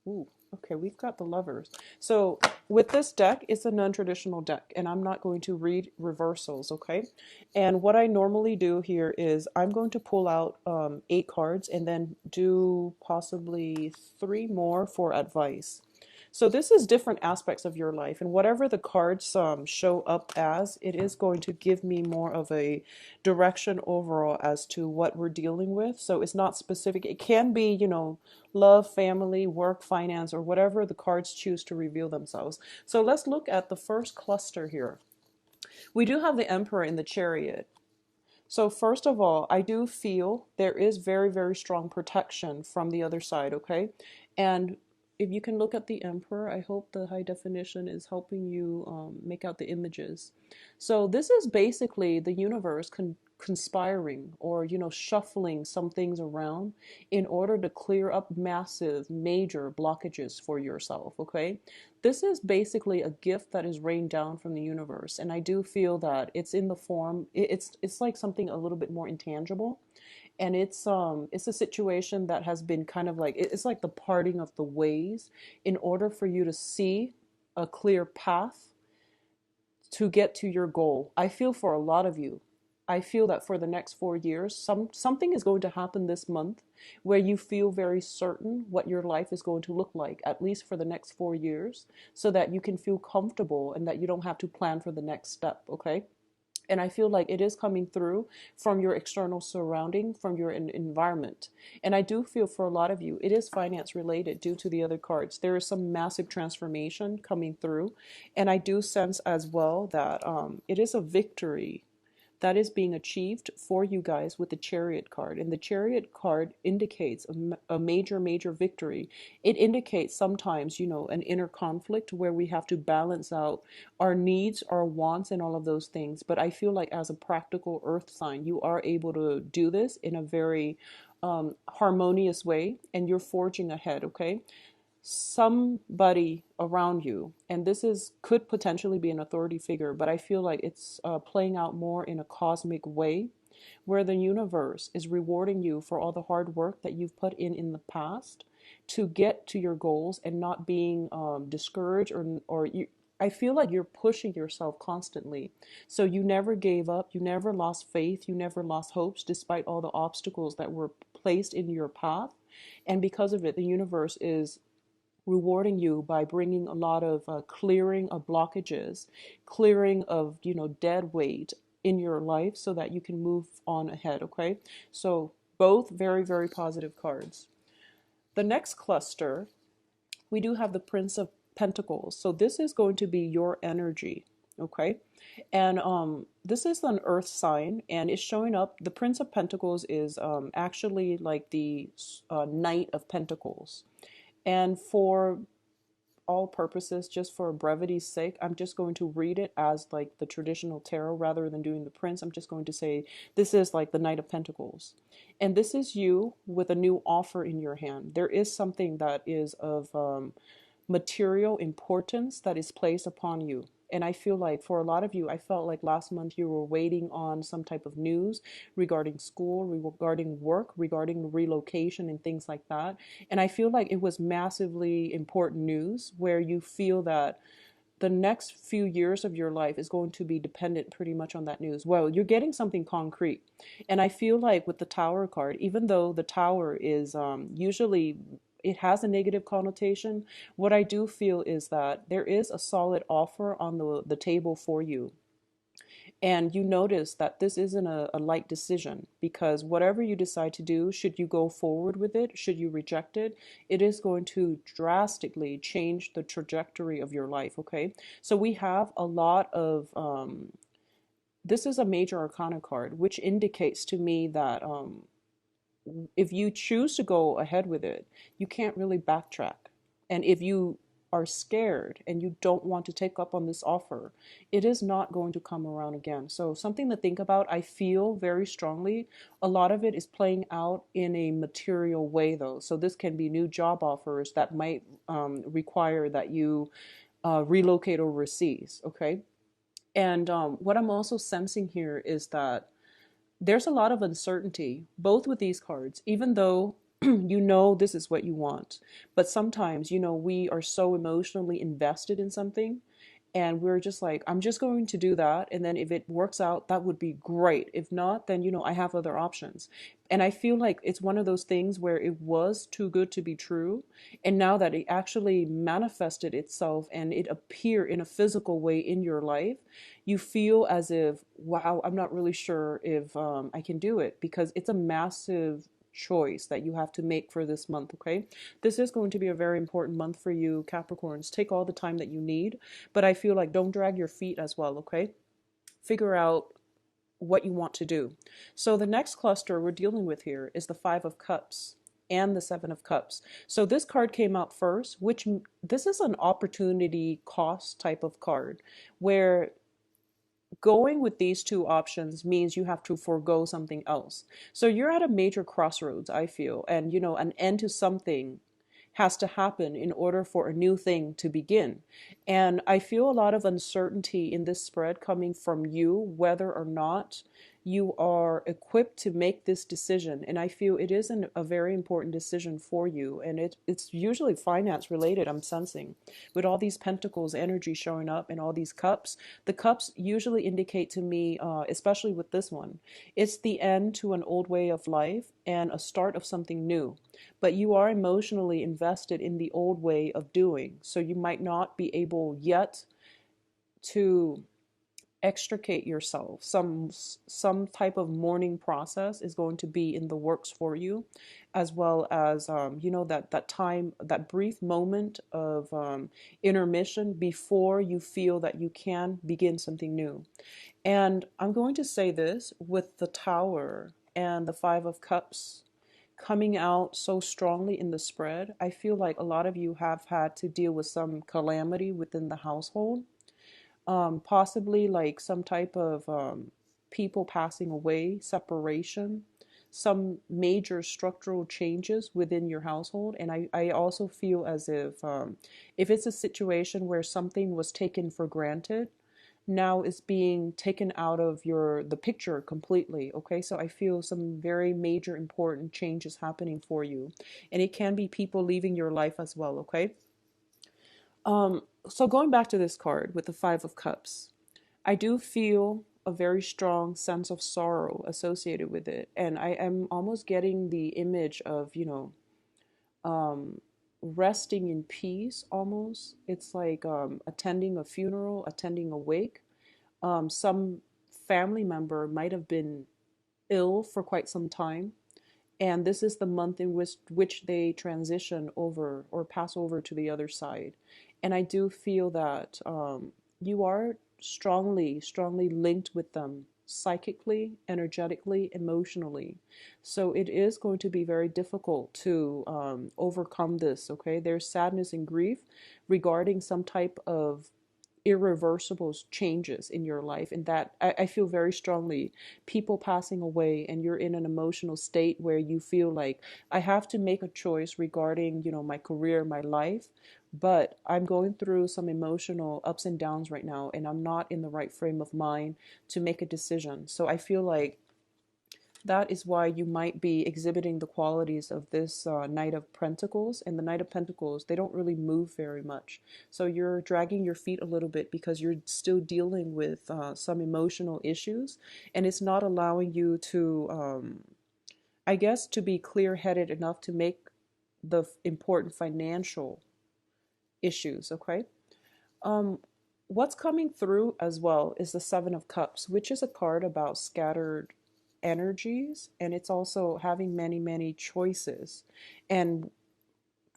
Ooh, okay, we've got the lovers. So with this deck, it's a non-traditional deck, and I'm not going to read reversals, okay? And what I normally do here is I'm going to pull out 8 cards and then do possibly 3 more for advice. So this is different aspects of your life, and whatever the cards show up as, it is going to give me more of a direction overall as to what we're dealing with. So it's not specific. It can be, love, family, work, finance, or whatever the cards choose to reveal themselves. So let's look at the first cluster here. We do have the Emperor in the Chariot. So first of all, I do feel there is very, very strong protection from the other side, okay? And if you can look at the Emperor, I hope the high definition is helping you make out the images. So this is basically the universe conspiring or, shuffling some things around in order to clear up massive, major blockages for yourself, okay? This is basically a gift that is rained down from the universe, and I do feel that it's in the form, it's like something a little bit more intangible, and it's a situation that has been kind of like, it's like the parting of the ways in order for you to see a clear path to get to your goal. I feel for a lot of you, I feel that for the next 4 years, something is going to happen this month where you feel very certain what your life is going to look like, at least for the next 4 years, so that you can feel comfortable and that you don't have to plan for the next step, okay? And I feel like it is coming through from your external surrounding, from your environment. And I do feel for a lot of you, it is finance related due to the other cards. There is some massive transformation coming through. And I do sense as well that it is a victory that is being achieved for you guys with the Chariot card. And the Chariot card indicates a major, major victory. It indicates sometimes, an inner conflict where we have to balance out our needs, our wants, and all of those things. But I feel like as a practical earth sign, you are able to do this in a very harmonious way, and you're forging ahead, okay? Somebody around you, and this is could potentially be an authority figure, but I feel like it's playing out more in a cosmic way where the universe is rewarding you for all the hard work that you've put in the past to get to your goals, and not being discouraged, or you, I feel like you're pushing yourself constantly. So you never gave up, you never lost faith, you never lost hopes despite all the obstacles that were placed in your path. And because of it, the universe is rewarding you by bringing a lot of clearing of blockages, clearing of, dead weight in your life so that you can move on ahead, okay? So both very, very positive cards. The next cluster, we do have the Prince of Pentacles. So this is going to be your energy, okay? And this is an earth sign, and it's showing up. The Prince of Pentacles is actually like the Knight of Pentacles. And for all purposes, just for brevity's sake, I'm just going to read it as like the traditional tarot rather than doing the prince. I'm just going to say this is like the Knight of Pentacles. And this is you with a new offer in your hand. There is something that is of material importance that is placed upon you. And I feel like for a lot of you, I felt like last month you were waiting on some type of news regarding school, regarding work, regarding relocation and things like that. And I feel like it was massively important news where you feel that the next few years of your life is going to be dependent pretty much on that news. Well, you're getting something concrete. And I feel like with the Tower card, even though the Tower is usually, it has a negative connotation, what I do feel is that there is a solid offer on the table for you. And you notice that this isn't a light decision, because whatever you decide to do, should you go forward with it, should you reject it, it is going to drastically change the trajectory of your life, okay? So we have a lot of, this is a major arcana card, which indicates to me that if you choose to go ahead with it, you can't really backtrack. And if you are scared and you don't want to take up on this offer, it is not going to come around again. So something to think about. I feel very strongly a lot of it is playing out in a material way though. So this can be new job offers that might require that you relocate overseas, okay? And what I'm also sensing here is that there's a lot of uncertainty, both with these cards, even though You know this is what you want. But sometimes, we are so emotionally invested in something, and we're just like, I'm just going to do that, and then if it works out, that would be great. If not, then I have other options. And I feel like it's one of those things where it was too good to be true, and now that it actually manifested itself and it appeared in a physical way in your life, you feel as if, wow, I'm not really sure if I can do it, because it's a massive choice that you have to make for this month. Okay, this is going to be a very important month for you, Capricorns. Take all the time that you need, but I feel like don't drag your feet as well. Okay, figure out what you want to do. So the next cluster we're dealing with here is the Five of Cups and the Seven of Cups. So this card came out first, which this is an opportunity cost type of card, where going with these two options means you have to forego something else. So you're at a major crossroads, I feel, and an end to something has to happen in order for a new thing to begin. And I feel a lot of uncertainty in this spread coming from you, whether or not you are equipped to make this decision. And I feel it is a very important decision for you. And it's usually finance related, I'm sensing. With all these pentacles energy showing up and all these cups, the cups usually indicate to me, especially with this one, it's the end to an old way of life and a start of something new. But you are emotionally invested in the old way of doing. So you might not be able yet to extricate yourself. Some type of mourning process is going to be in the works for you, as well as that time, that brief moment of intermission before you feel that you can begin something new. And I'm going to say this with the Tower and the Five of Cups coming out so strongly in the spread. I feel like a lot of you have had to deal with some calamity within the household, possibly like some type of people passing away, separation, some major structural changes within your household. And I also feel as if it's a situation where something was taken for granted, now is being taken out of the picture completely. Okay, so I feel some very major important changes happening for you, and it can be people leaving your life as well. Okay, so going back to this card with the Five of Cups, I do feel a very strong sense of sorrow associated with it. And I am almost getting the image of, resting in peace almost. It's like attending a funeral, attending a wake. Some family member might have been ill for quite some time. And this is the month in which they transition over or pass over to the other side. And I do feel that you are strongly linked with them psychically, energetically, emotionally. So it is going to be very difficult to overcome this. Okay, there's sadness and grief regarding some type of irreversible changes in your life, and that I feel very strongly people passing away, and you're in an emotional state where you feel like I have to make a choice regarding my career, my life, but I'm going through some emotional ups and downs right now, and I'm not in the right frame of mind to make a decision. So I feel like that is why you might be exhibiting the qualities of this Knight of Pentacles. And the Knight of Pentacles, they don't really move very much. So you're dragging your feet a little bit because you're still dealing with some emotional issues. And it's not allowing you to, I guess, to be clear-headed enough to make the important financial issues, okay? What's coming through as well is the Seven of Cups, which is a card about scattered energies, and it's also having many choices. And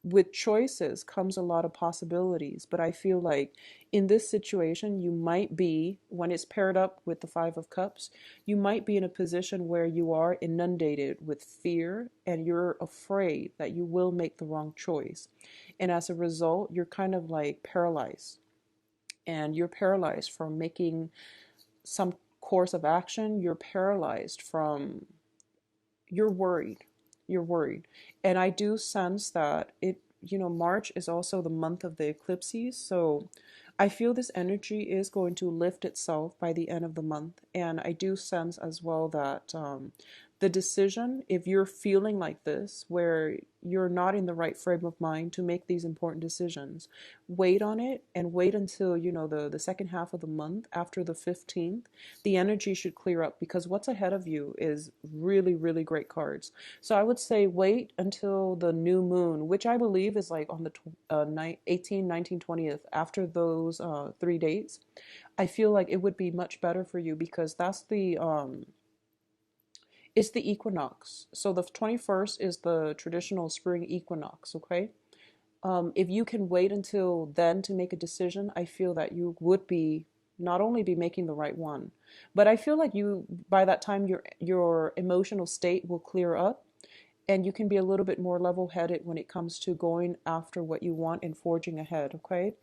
with choices comes a lot of possibilities, but I feel like in this situation you might be, when it's paired up with the Five of Cups, you might be in a position where you are inundated with fear and you're afraid that you will make the wrong choice, and as a result you're kind of like paralyzed, and you're paralyzed from making some course of action. You're paralyzed from, you're worried. You're worried. And I do sense that March is also the month of the eclipses. So I feel this energy is going to lift itself by the end of the month. And I do sense as well that The decision, if you're feeling like this, where you're not in the right frame of mind to make these important decisions, wait on it and wait until, the second half of the month after the 15th. The energy should clear up because what's ahead of you is really, really great cards. So I would say wait until the new moon, which I believe is like on the 18, 19, 20th, after those 3 days. I feel like it would be much better for you because that's it's the equinox. So the 21st is the traditional spring equinox, okay? If you can wait until then to make a decision, I feel that you would be not only be making the right one, but I feel like you by that time your emotional state will clear up and you can be a little bit more level-headed when it comes to going after what you want and forging ahead, okay?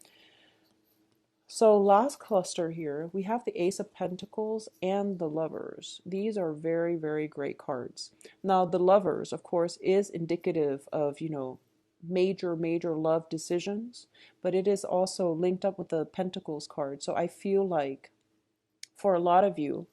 So last cluster here, we have the Ace of Pentacles and the Lovers. These are very, very great cards. Now, the Lovers, of course, is indicative of, major, major love decisions, but it is also linked up with the Pentacles card. So I feel like for a lot of you,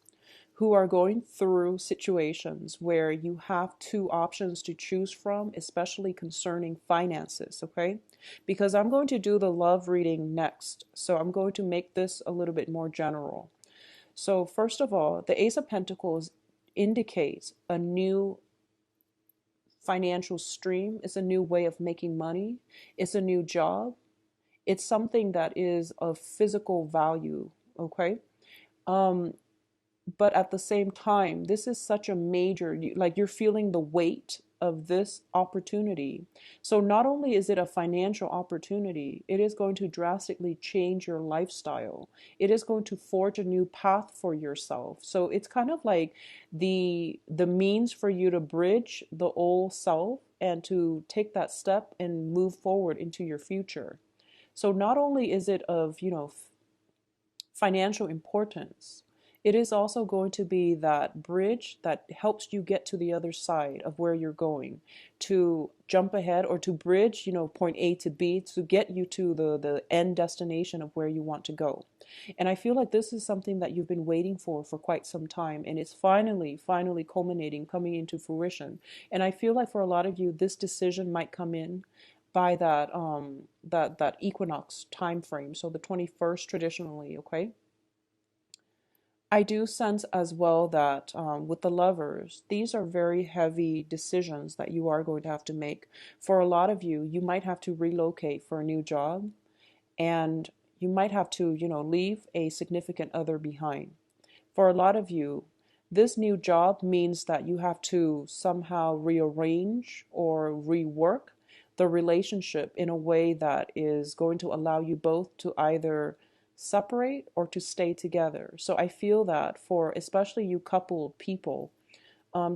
who are going through situations where you have two options to choose from, especially concerning finances, okay? Because I'm going to do the love reading next, so I'm going to make this a little bit more general. So first of all, the Ace of Pentacles indicates a new financial stream. It's a new way of making money. It's a new job. It's something that is of physical value, okay? But at the same time, this is such a major, like you're feeling the weight of this opportunity. So not only is it a financial opportunity, it is going to drastically change your lifestyle. It is going to forge a new path for yourself. So it's kind of like the means for you to bridge the old self and to take that step and move forward into your future. So not only is it of, financial importance, it is also going to be that bridge that helps you get to the other side of where you're going, to jump ahead or to bridge, point A to B to get you to the end destination of where you want to go. And I feel like this is something that you've been waiting for quite some time, and it's finally culminating, coming into fruition. And I feel like for a lot of you, this decision might come in by that equinox time frame, so the 21st traditionally, okay? I do sense as well that with the Lovers, these are very heavy decisions that you are going to have to make. For a lot of you, you might have to relocate for a new job, and you might have to, leave a significant other behind. For a lot of you, this new job means that you have to somehow rearrange or rework the relationship in a way that is going to allow you both to either separate or to stay together. So I feel that for especially you coupled people,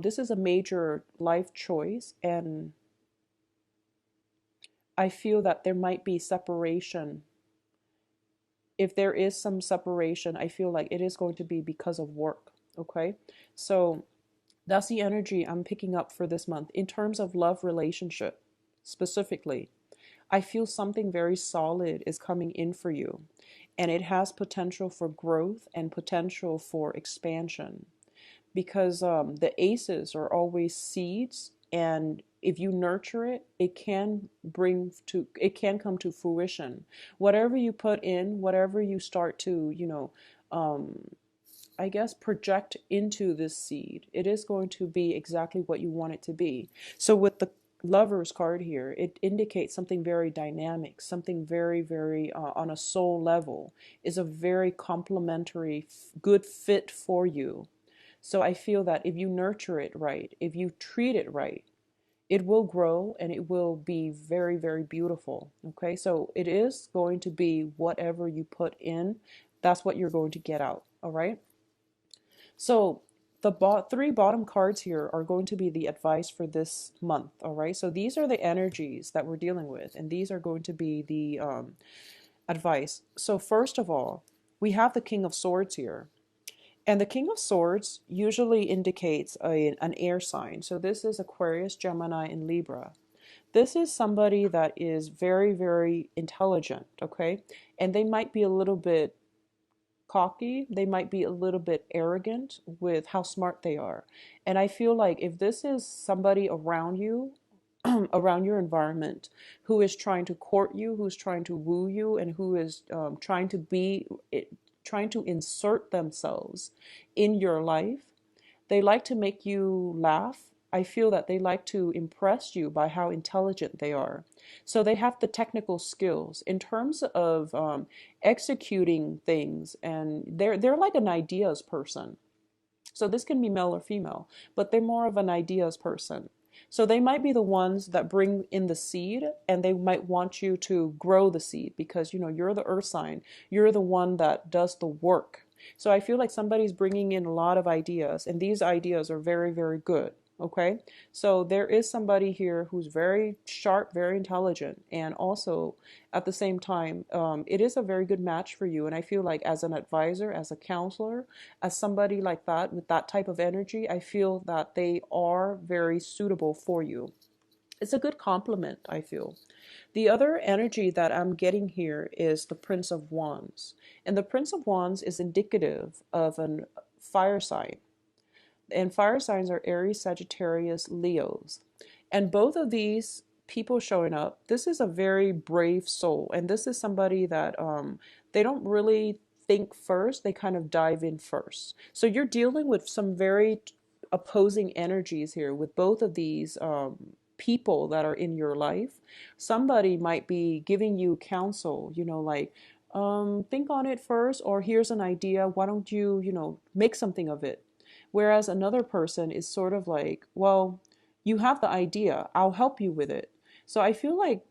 this is a major life choice, and I feel that there might be separation. If there is some separation, I feel like it is going to be because of work, okay? So that's the energy I'm picking up for this month. In terms of love relationship, specifically, I feel something very solid is coming in for you, and it has potential for growth and potential for expansion, because the aces are always seeds, and if you nurture it, it can come to fruition. Whatever you put in, whatever you start to, I guess, project into this seed, it is going to be exactly what you want it to be. So with the Lovers card here, it indicates something very dynamic, something very, very on a soul level, is a very complementary, good fit for you. So I feel that if you nurture it right, if you treat it right, it will grow and it will be very, very beautiful. Okay, so it is going to be whatever you put in, that's what you're going to get out. All right. So the three bottom cards here are going to be the advice for this month. All right. So these are the energies that we're dealing with, and these are going to be the advice. So first of all, we have the King of Swords here. And the King of Swords usually indicates an air sign. So this is Aquarius, Gemini, and Libra. This is somebody that is very, very intelligent, okay? And they might be a little bit cocky. They might be a little bit arrogant with how smart they are. And I feel like if this is somebody around you, around your environment, who is trying to court you, who's trying to woo you, and who is trying to insert themselves in your life, they like to make you laugh. I feel that they like to impress you by how intelligent they are. So they have the technical skills in terms of executing things, and they're like an ideas person. So this can be male or female, but they're more of an ideas person. So they might be the ones that bring in the seed, and they might want you to grow the seed because you're the earth sign. You're the one that does the work. So I feel like somebody's bringing in a lot of ideas, and these ideas are very, very good. Okay, so there is somebody here who's very sharp, very intelligent, and also at the same time, it is a very good match for you. And I feel like as an advisor, as a counselor, as somebody like that with that type of energy, I feel that they are very suitable for you. It's a good compliment, I feel. The other energy that I'm getting here is the Prince of Wands. And the Prince of Wands is indicative of a fire sign. And fire signs are Aries, Sagittarius, Leos. And both of these people showing up, this is a very brave soul. And this is somebody that they don't really think first, they kind of dive in first. So you're dealing with some very opposing energies here with both of these people that are in your life. Somebody might be giving you counsel, like, think on it first, or here's an idea. Why don't you, make something of it? Whereas another person is sort of like, well, you have the idea, I'll help you with it. So I feel like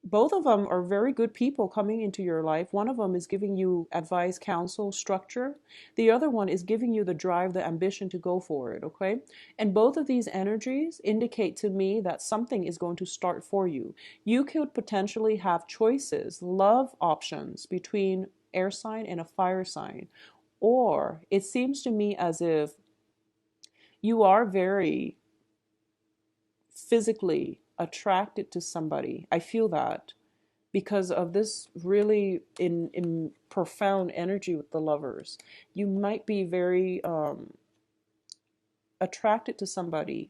both of them are very good people coming into your life. One of them is giving you advice, counsel, structure. The other one is giving you the drive, the ambition to go for it, okay? And both of these energies indicate to me that something is going to start for you. You could potentially have choices, love options between air sign and a fire sign. Or it seems to me as if you are very physically attracted to somebody. I feel that because of this really in profound energy with the lovers. You might be very attracted to somebody,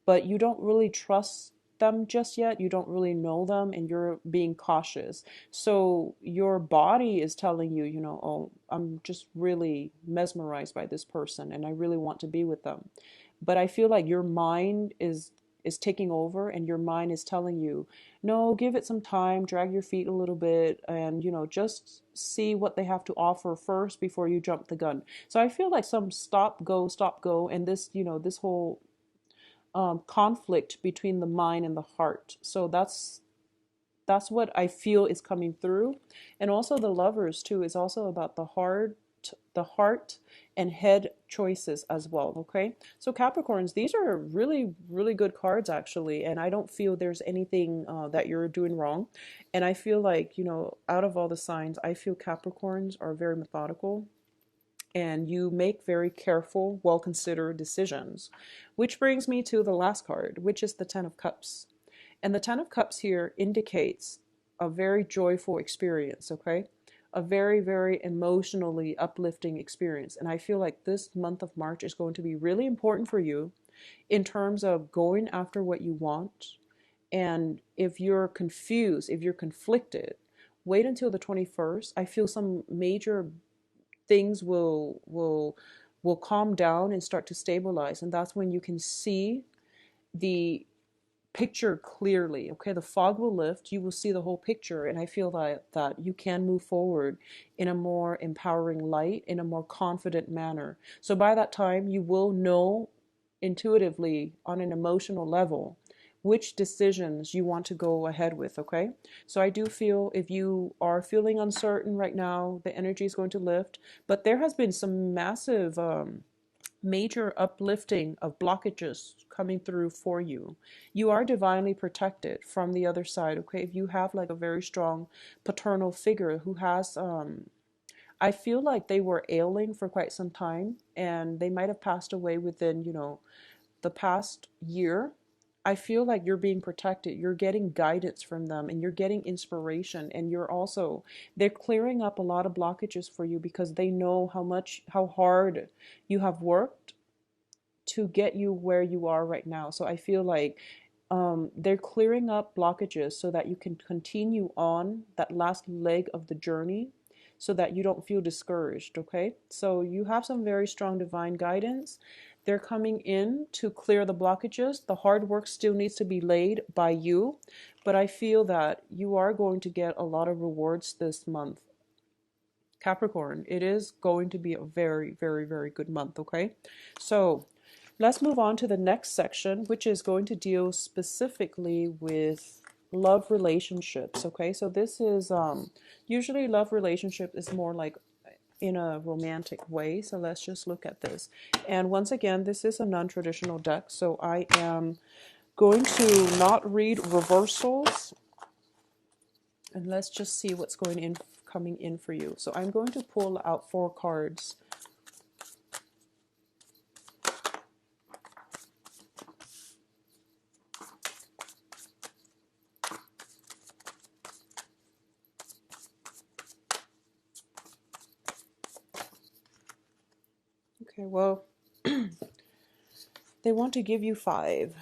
but you don't really trust them just yet. You don't really know them, and you're being cautious. So your body is telling you, oh, I'm just really mesmerized by this person and I really want to be with them. But I feel like your mind is taking over, and your mind is telling you, no, give it some time, drag your feet a little bit, and just see what they have to offer first before you jump the gun. So I feel like some stop go, and this whole conflict between the mind and the heart. So that's what I feel is coming through. And also the lovers too is also about the heart and head choices as well. Okay, so Capricorns, these are really, really good cards actually, and I don't feel there's anything that you're doing wrong. And I feel like, out of all the signs, I feel Capricorns are very methodical, and you make very careful, well-considered decisions. Which brings me to the last card, which is the Ten of Cups. And the Ten of Cups here indicates a very joyful experience, okay? A very, very emotionally uplifting experience. And I feel like this month of March is going to be really important for you in terms of going after what you want. And if you're confused, if you're conflicted, wait until the 21st. I feel some major things will calm down and start to stabilize, and that's when you can see the picture clearly. Okay, the fog will lift, you will see the whole picture, and I feel that you can move forward in a more empowering light, in a more confident manner. So by that time you will know intuitively on an emotional level which decisions you want to go ahead with, okay? So I do feel if you are feeling uncertain right now, the energy is going to lift, but there has been some massive major uplifting of blockages coming through for you. You are divinely protected from the other side, okay? If you have like a very strong paternal figure who has I feel like they were ailing for quite some time, and they might have passed away within, the past year. I feel like you're being protected. You're getting guidance from them and you're getting inspiration. And they're clearing up a lot of blockages for you because they know how hard you have worked to get you where you are right now. So I feel like they're clearing up blockages so that you can continue on that last leg of the journey so that you don't feel discouraged, okay? So you have some very strong divine guidance. They're coming in to clear the blockages. The hard work still needs to be laid by you, but I feel that you are going to get a lot of rewards this month. Capricorn, it is going to be a very, very, very good month, okay? So let's move on to the next section, which is going to deal specifically with love relationships, okay? So this is usually love relationship is more like in a romantic way. So let's just look at this. And once again, this is a non-traditional deck, so I am going to not read reversals, and let's just see what's coming in for you. So I'm going to pull out 4 cards. Okay, well, they want to give you 5.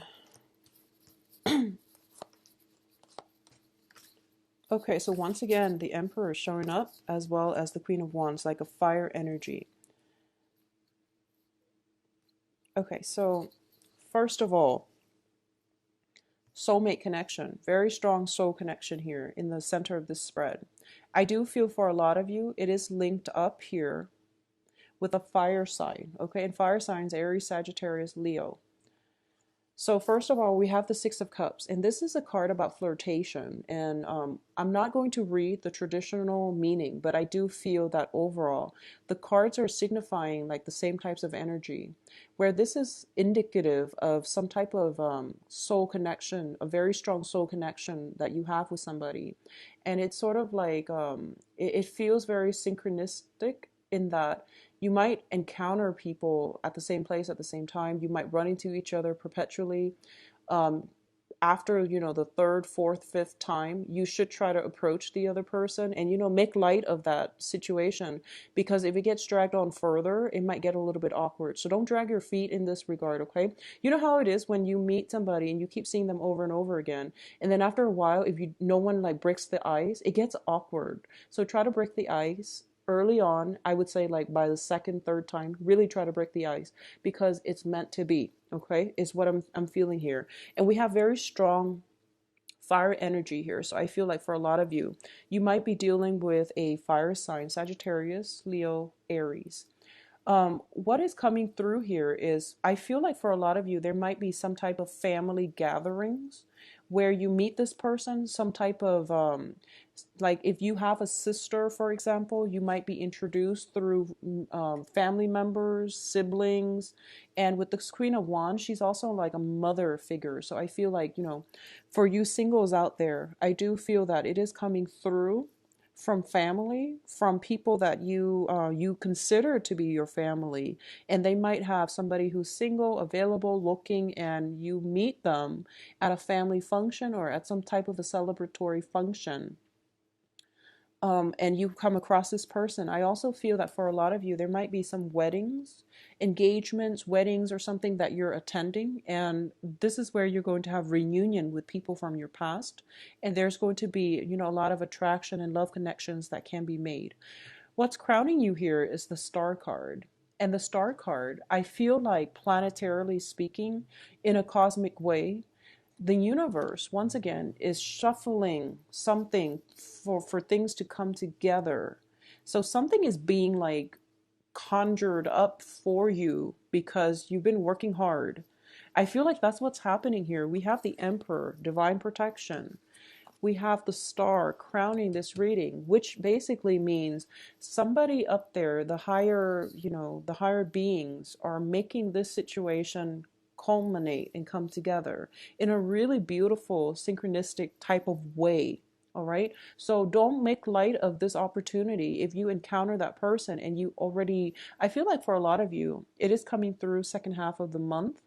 Okay, so once again, the Emperor is showing up as well as the Queen of Wands, like a fire energy. Okay, so first of all, soulmate connection, very strong soul connection here in the center of this spread. I do feel for a lot of you, it is linked up here with a fire sign, okay? And fire signs, Aries, Sagittarius, Leo. So first of all, we have the 6 of Cups, and this is a card about flirtation. And I'm not going to read the traditional meaning, but I do feel that overall, the cards are signifying like the same types of energy, where this is indicative of some type of soul connection, a very strong soul connection that you have with somebody. And it's sort of like, it feels very synchronistic in that you might encounter people at the same place at the same time. You might run into each other perpetually. After, the 3rd, 4th, 5th time, you should try to approach the other person and, make light of that situation, because if it gets dragged on further, it might get a little bit awkward. So don't drag your feet in this regard, okay? You know how it is when you meet somebody and you keep seeing them over and over again. And then after a while, if no one like breaks the ice, it gets awkward. So try to break the ice early on. I would say like by the 2nd, 3rd time, really try to break the ice, because it's meant to be, okay, is what I'm feeling here. And we have very strong fire energy here. So I feel like for a lot of you, you might be dealing with a fire sign, Sagittarius, Leo, Aries. What is coming through here is, I feel like for a lot of you, there might be some type of family gatherings where you meet this person, some type of like if you have a sister, for example, you might be introduced through family members, siblings. And with the Queen of Wands, she's also like a mother figure. So I feel like, for you singles out there, I do feel that it is coming through from family, from people that you consider to be your family, and they might have somebody who's single, available, looking, and you meet them at a family function or at some type of a celebratory function. And you come across this person. I also feel that for a lot of you, there might be some weddings, engagements, weddings, or something that you're attending. And this is where you're going to have reunion with people from your past. And there's going to be, a lot of attraction and love connections that can be made. What's crowning you here is the Star card. And the Star card, I feel like planetarily speaking, in a cosmic way, the universe, once again, is shuffling something for things to come together. So something is being like conjured up for you because you've been working hard. I feel like that's what's happening here. We have the Emperor, divine protection. We have the Star crowning this reading, which basically means somebody up there, the higher, the higher beings are making this situation culminate and come together in a really beautiful synchronistic type of way. All right, so don't make light of this opportunity. If you encounter that person and you already, I feel like for a lot of you, it is coming through second half of the month.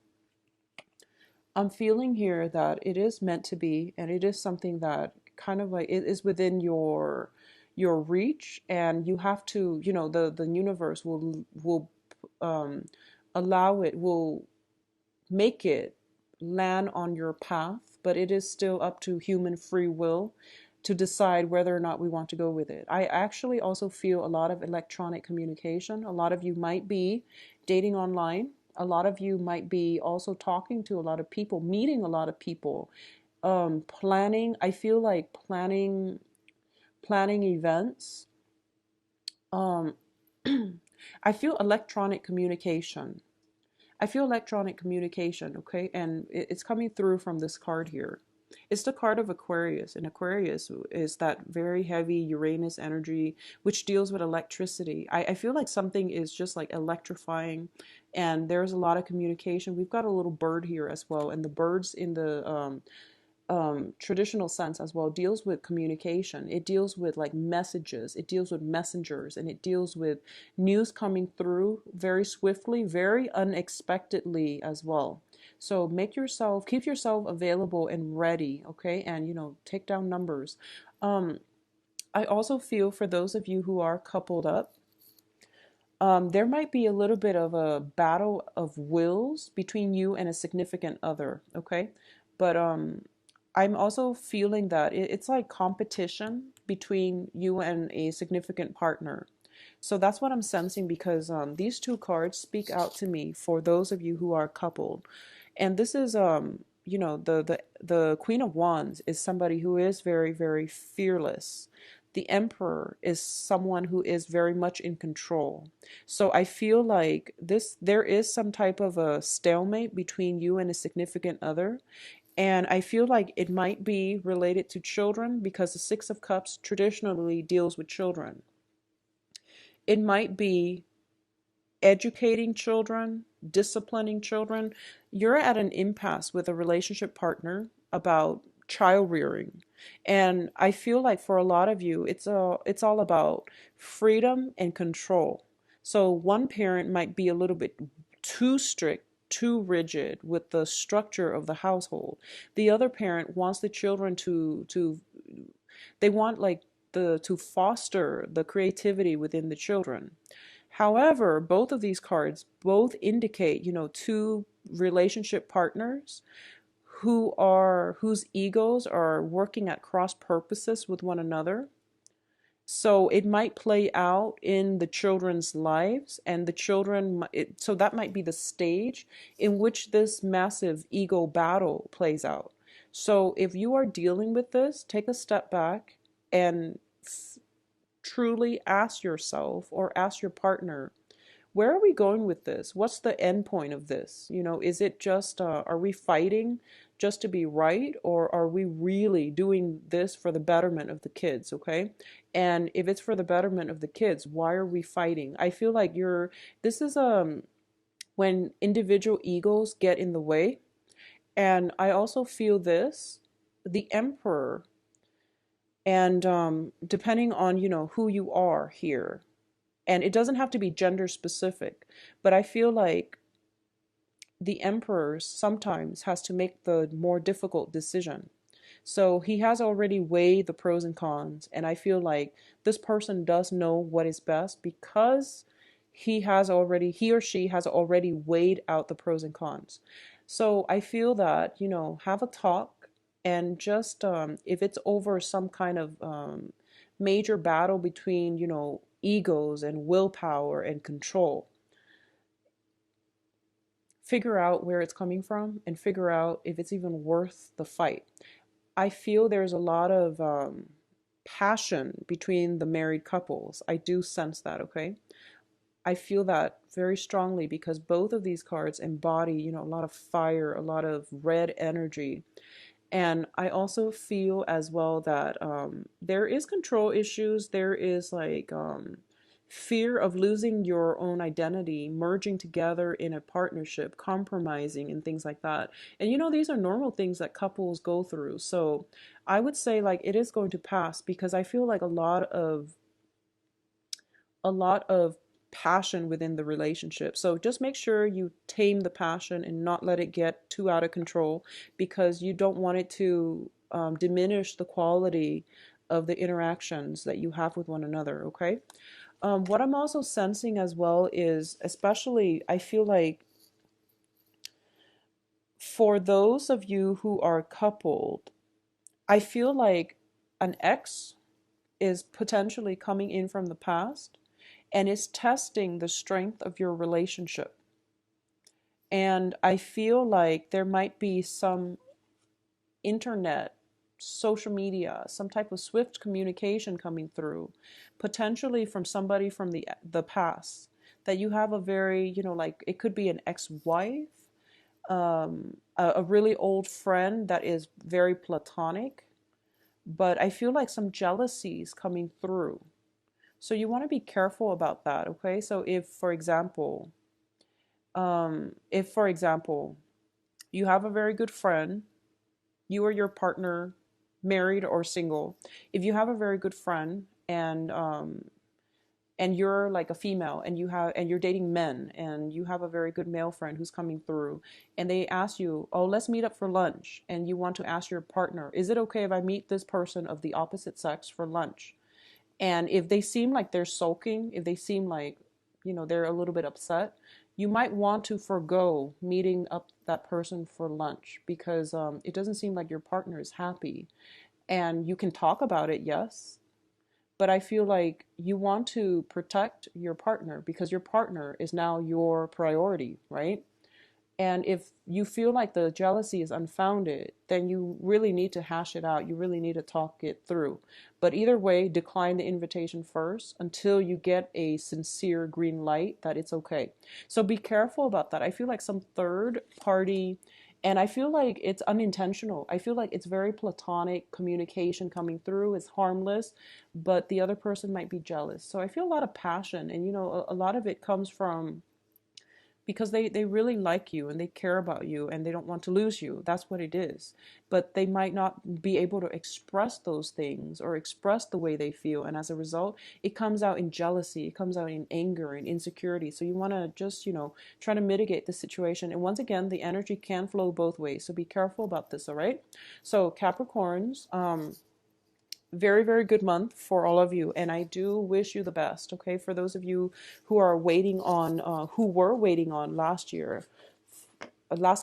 I'm feeling here that it is meant to be, and it is something that kind of like it is within your reach, and you have to, the universe will um allow it, will make it land on your path, but it is still up to human free will to decide whether or not we want to go with it. I actually also feel a lot of electronic communication. A lot of you might be dating online. A lot of you might be also talking to a lot of people, meeting a lot of people, planning. I feel like planning events. Um, I feel electronic communication. I feel electronic communication, okay? And it's coming through from this card here. It's the card of Aquarius, and Aquarius is that very heavy Uranus energy, which deals with electricity. I feel like something is just like electrifying, and there's a lot of communication. We've got a little bird here as well, and the birds in the traditional sense as well deals with communication. It deals with like messages, it deals with messengers, and it deals with news coming through very swiftly, very unexpectedly as well. So keep yourself available and ready, okay? And take down numbers. um I also feel for those of you who are coupled up, there might be a little bit of a battle of wills between you and a significant other, okay? But I'm also feeling that it's like competition between you and a significant partner. So that's what I'm sensing, because these two cards speak out to me for those of you who are coupled. And this is the Queen of Wands is somebody who is very, very fearless. The Emperor is someone who is very much in control. So I feel like there is some type of a stalemate between you and a significant other. And I feel like it might be related to children, because the Six of Cups traditionally deals with children. It might be educating children, disciplining children. You're at an impasse with a relationship partner about child rearing. And I feel like for a lot of you, it's all about freedom and control. So one parent might be a little bit too strict, too rigid with the structure of the household. The other parent wants the children to they want like the to foster the creativity within the children. However, both of these cards both indicate, two relationship partners whose egos are working at cross purposes with one another. So it might play out in the children's lives, and the children, so that might be the stage in which this massive ego battle plays out. So if you are dealing with this, take a step back and truly ask yourself or ask your partner, where are we going with this? What's the end point of this? Is it just, are we fighting just to be right? Or are we really doing this for the betterment of the kids? Okay. And if it's for the betterment of the kids, why are we fighting? I feel like this is, when individual egos get in the way. And I also feel the Emperor, and depending on, who you are here, and it doesn't have to be gender specific, but I feel like the Emperor sometimes has to make the more difficult decision. So he has already weighed the pros and cons, and I feel like this person does know what is best, because he or she has already weighed out the pros and cons. So I feel that, have a talk, and just if it's over some kind of major battle between, egos and willpower and control, figure out where it's coming from and figure out if it's even worth the fight. I feel there's a lot of passion between the married couples. I do sense that, okay? I feel that very strongly, because both of these cards embody, a lot of fire, a lot of red energy. And I also feel as well that there is control issues. There is like fear of losing your own identity, merging together in a partnership, compromising, and things like that. And these are normal things that couples go through. So I would say like it is going to pass, because I feel like a lot of passion within the relationship. So just make sure you tame the passion and not let it get too out of control, because you don't want it to diminish the quality of the interactions that you have with one another, okay? What I'm also sensing as well is, especially, I feel like for those of you who are coupled, I feel like an ex is potentially coming in from the past and is testing the strength of your relationship. And I feel like there might be some internet, social media, some type of swift communication coming through, potentially from somebody from the past, that you have a very, like it could be an ex-wife, a really old friend that is very platonic, but I feel like some jealousies coming through. So you want to be careful about that, okay? So if for example, you have a very good friend, you or your partner, married or single, if you have a very good friend and you're like a female and you're dating men and you have a very good male friend who's coming through and they ask you, oh, let's meet up for lunch, and you want to ask your partner, is it okay if I meet this person of the opposite sex for lunch? And if they seem like they're sulking, if they seem like, they're a little bit upset, you might want to forego meeting up that person for lunch, because it doesn't seem like your partner is happy. And you can talk about it, yes, but I feel like you want to protect your partner because your partner is now your priority, right? And if you feel like the jealousy is unfounded, then you really need to hash it out. You really need to talk it through. But either way, decline the invitation first until you get a sincere green light that it's okay. So be careful about that. I feel like some third party, and I feel like it's unintentional. I feel like it's very platonic communication coming through. It's harmless, but the other person might be jealous. So I feel a lot of passion, and a lot of it comes from because they really like you and they care about you and they don't want to lose you. That's what it is. But they might not be able to express those things or express the way they feel. And as a result, it comes out in jealousy, it comes out in anger and insecurity. So you want to just, try to mitigate the situation. And once again, the energy can flow both ways. So be careful about this, all right? So Capricorns, very, very good month for all of you, and I do wish you the best, okay? For those of you who are waiting on, who were waiting on last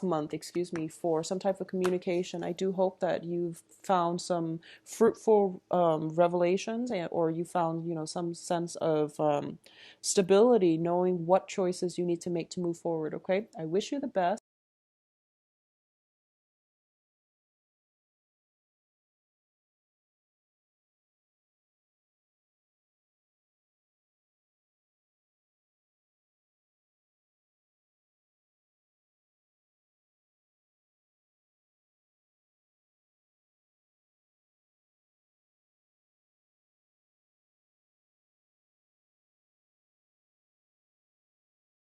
month, excuse me, for some type of communication, I do hope that you've found some fruitful revelations, or you found, some sense of stability, knowing what choices you need to make to move forward, okay? I wish you the best.